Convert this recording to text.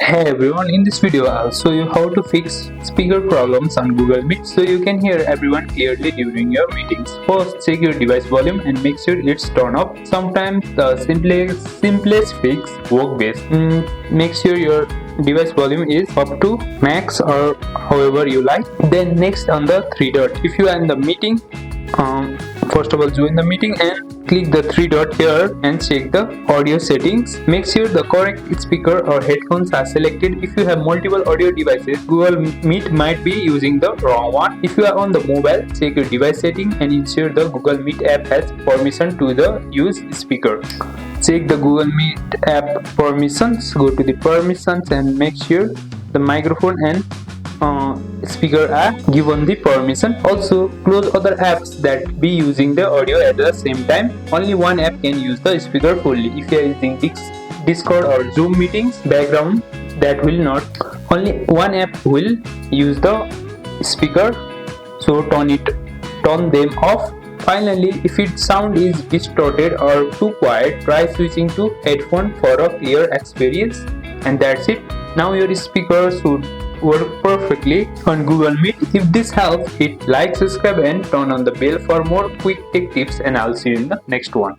Hey everyone, in this video I'll show you how to fix speaker problems on Google Meet so you can hear everyone clearly during your meetings. First, check your device volume and make sure it's turned off. Sometimes the simplest fix works best. Make sure your device volume is up to max or however you like. Then next on the three dot. If you are in the meeting, first of all join the meeting and click the three dot here and check the audio settings. Make sure the correct speaker or headphones are selected. If you have multiple audio devices, Google Meet might be using the wrong one. If you are on the mobile, check your device setting and ensure the Google Meet app has permission to the use speaker. Check the Google Meet app permissions. Go to the permissions and make sure the microphone and speaker are given the permission. Also close other apps that be using the audio at the same time. Only one app can use the speaker fully. If you are using Discord or Zoom meetings background, that will not. Only one app will use the speaker, so turn them off. Finally, if its sound is distorted or too quiet, try switching to headphone for a clear experience. And that's it. Now your speaker should work perfectly on Google Meet. If this helps, hit like, subscribe and turn on the bell for more quick tech tips, and I'll see you in the next one.